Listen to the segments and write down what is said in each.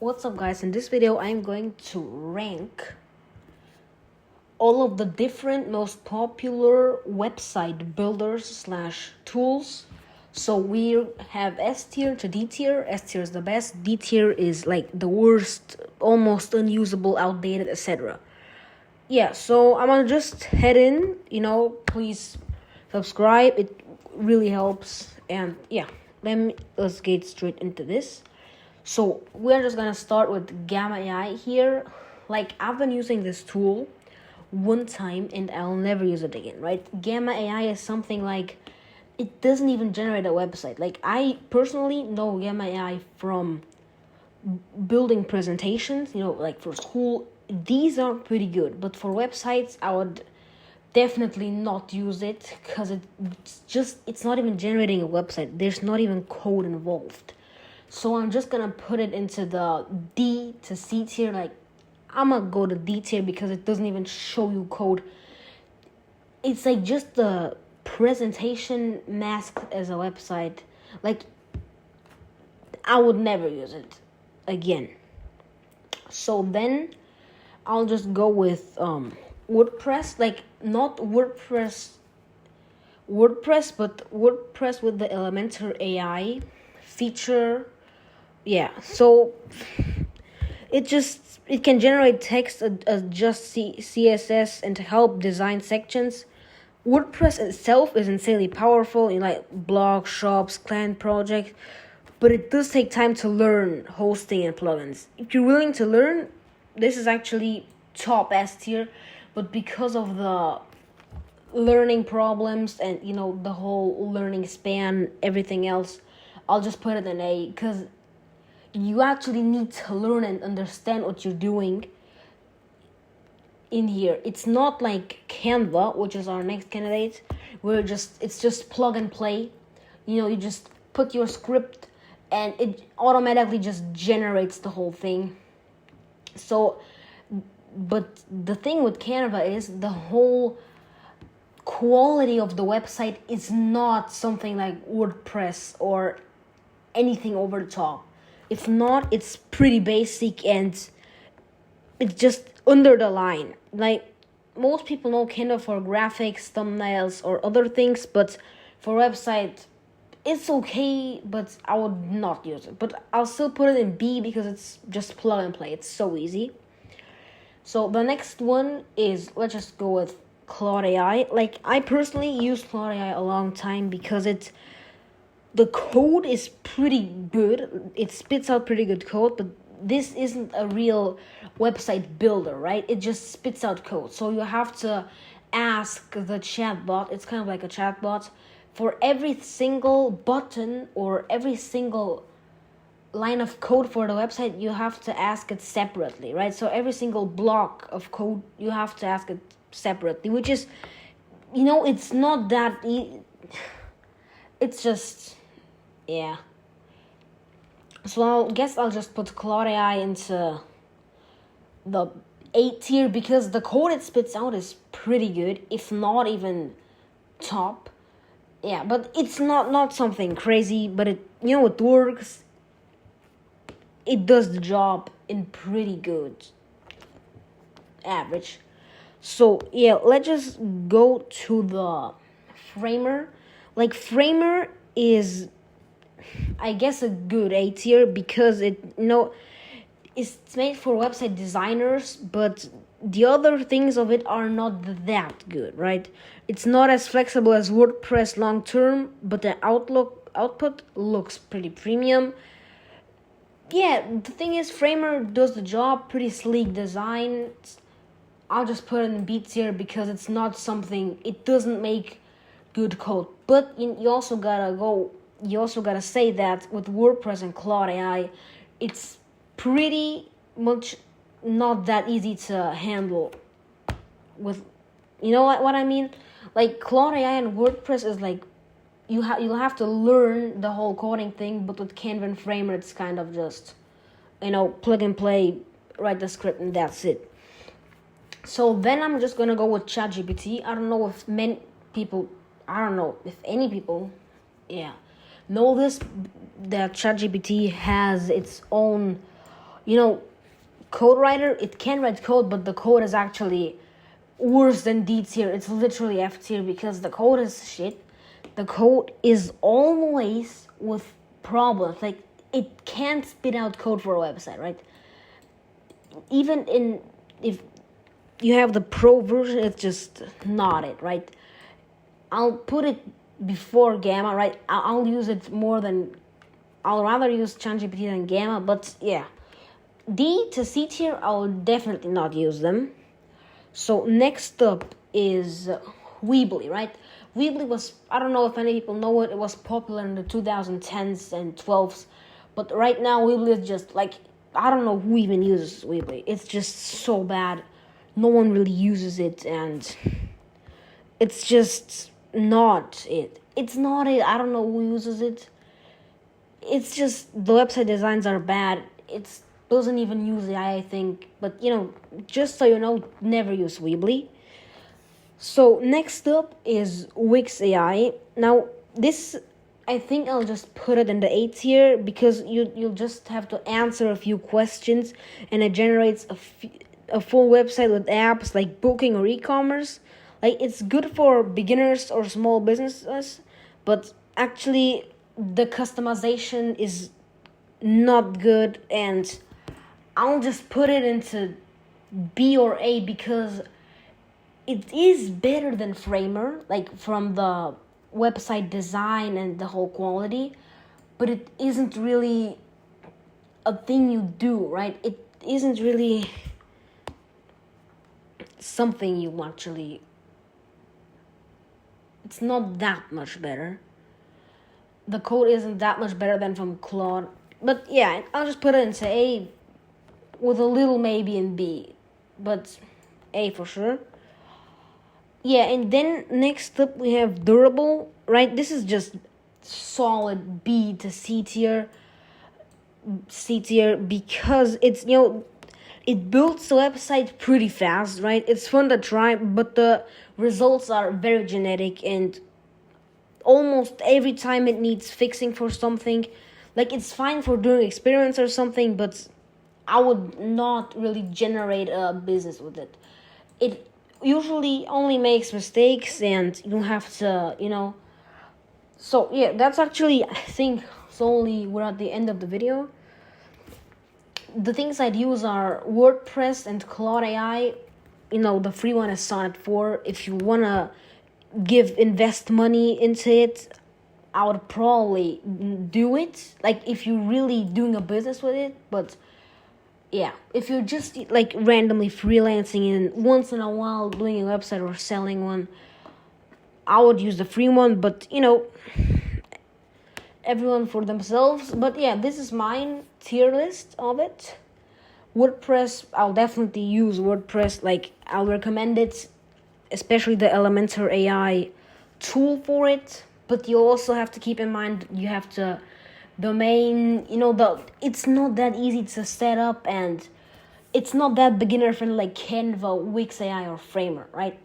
What's up, guys? In this video I'm going to rank all of the different most popular website builders slash tools. So we have S tier to D tier. S tier is the best, D tier is like the worst, almost unusable, outdated, etc. Yeah, so I'm gonna just head in, please subscribe, it really helps. And yeah, let's get straight into this. So we're just gonna start with Gamma AI here. Like, I've been using this tool one time and I'll never use it again, right? Gamma AI is something like, it doesn't even generate a website. Like, I personally know Gamma AI from building presentations, like for school. These are pretty good, but for websites I would definitely not use it, because it's not even generating a website. There's not even code involved. So I'm just gonna put it into the D to C tier. Like, I'm gonna go to D tier because it doesn't even show you code. It's like just the presentation masked as a website. Like, I would never use it again. So then I'll just go with WordPress. Like, not WordPress, but WordPress with the Elementor AI feature. Yeah, so it can generate text, adjust CSS, and to help design sections. WordPress itself is insanely powerful in like blog, shops, client projects, but it does take time to learn hosting and plugins. If you're willing to learn, this is actually top S tier, but because of the learning problems and the whole learning span, everything else, I'll just put it in A, because you actually need to learn and understand what you're doing in here. It's not like Canva, which is our next candidate, where it's just plug and play. You just put your script and it automatically just generates the whole thing. So, but the thing with Canva is the whole quality of the website is not something like WordPress or anything over the top. If not, it's pretty basic and it's just under the line. Like, most people know Canva for graphics, thumbnails, or other things, but for website, it's okay, but I would not use it. But I'll still put it in B because it's just plug and play. It's so easy. So the next one is, let's just go with Claude AI. Like, I personally used Claude AI a long time because the code is pretty good. It spits out pretty good code, but this isn't a real website builder, right? It just spits out code. So you have to ask the chatbot. It's kind of like a chatbot. For every single button or every single line of code for the website, you have to ask it separately, right? So every single block of code, you have to ask it separately, which is, it's not that it's just, yeah. So I guess I'll just put Claude AI into the A tier because the code it spits out is pretty good, if not even top. Yeah, but it's not something crazy, but it works. It does the job in pretty good average. So yeah, let's just go to the Framer. Like, Framer is, I guess, a good A tier because it's made for website designers, but the other things of it are not that good, right? It's not as flexible as WordPress long term, but the output looks pretty premium. Yeah, the thing is, Framer does the job, pretty sleek design. I'll just put it in B tier because it's not something, it doesn't make good code. But you also gotta say that with WordPress and Claude AI, it's pretty much not that easy to handle with, what I mean? Like, Claude AI and WordPress is like, you'll have to learn the whole coding thing, but with Canva and Framer, it's kind of just, plug and play, write the script, and that's it. So then I'm just gonna go with ChatGPT. I don't know if any people, know this, that ChatGPT has its own code writer, it can write code, but the code is actually worse than D tier. It's literally F tier because the code is shit. The code is always with problems. Like, it can't spit out code for a website, right? Even if you have the pro version, it's just not it, right? I'll put it before Gamma, right? I'll use it more than... I'll rather use ChatGPT than Gamma, but yeah. D to C tier, I'll definitely not use them. So next up is Weebly, right? Weebly was, I don't know if any people know it was popular in the 2010s and 12s, but right now Weebly is just like, I don't know who even uses Weebly. It's just so bad. No one really uses it, and it's just not it. It's not it. I don't know who uses it. It's just the website designs are bad. It doesn't even use AI, I think. But, just so you know, never use Weebly. So next up is Wix AI. Now, this, I think I'll just put it in the A tier because you'll just have to answer a few questions and it generates a full website with apps like booking or e-commerce. Like, it's good for beginners or small businesses, but actually the customization is not good, and I'll just put it into B or A because it is better than Framer, like from the website design and the whole quality, but it isn't really a thing you do, right? It isn't really something you actually... It's not that much better. The code isn't that much better than from Claude. But yeah, I'll just put it into A with a little maybe in B. But A for sure. Yeah, and then next up we have Durable, right? This is just solid B to C tier. C tier because it's, it builds the website pretty fast, right? It's fun to try, but the results are very generic, and almost every time it needs fixing for something. Like, it's fine for doing experiments or something, but I would not really generate a business with it. It usually only makes mistakes, and you have to, So, yeah, that's actually, I think, solely we're at the end of the video. The things I'd use are WordPress and Claude AI. The free one is Sonnet 4. If you want to invest money into it, I would probably do it. Like, if you're really doing a business with it. But yeah, if you're just like randomly freelancing and once in a while doing a website or selling one, I would use the free one. But everyone for themselves. But yeah, this is mine tier list of it. WordPress, I'll definitely use WordPress. Like, I'll recommend it, especially the Elementor AI tool for it. But you also have to keep in mind you have to domain, it's not that easy to set up, and it's not that beginner friendly like Canva, Wix AI, or Framer, right?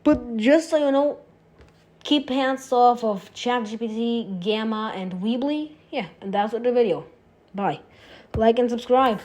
But just so you know, keep hands off of ChatGPT, Gamma, and Weebly. Yeah, and that's it the video. Bye. Like and subscribe.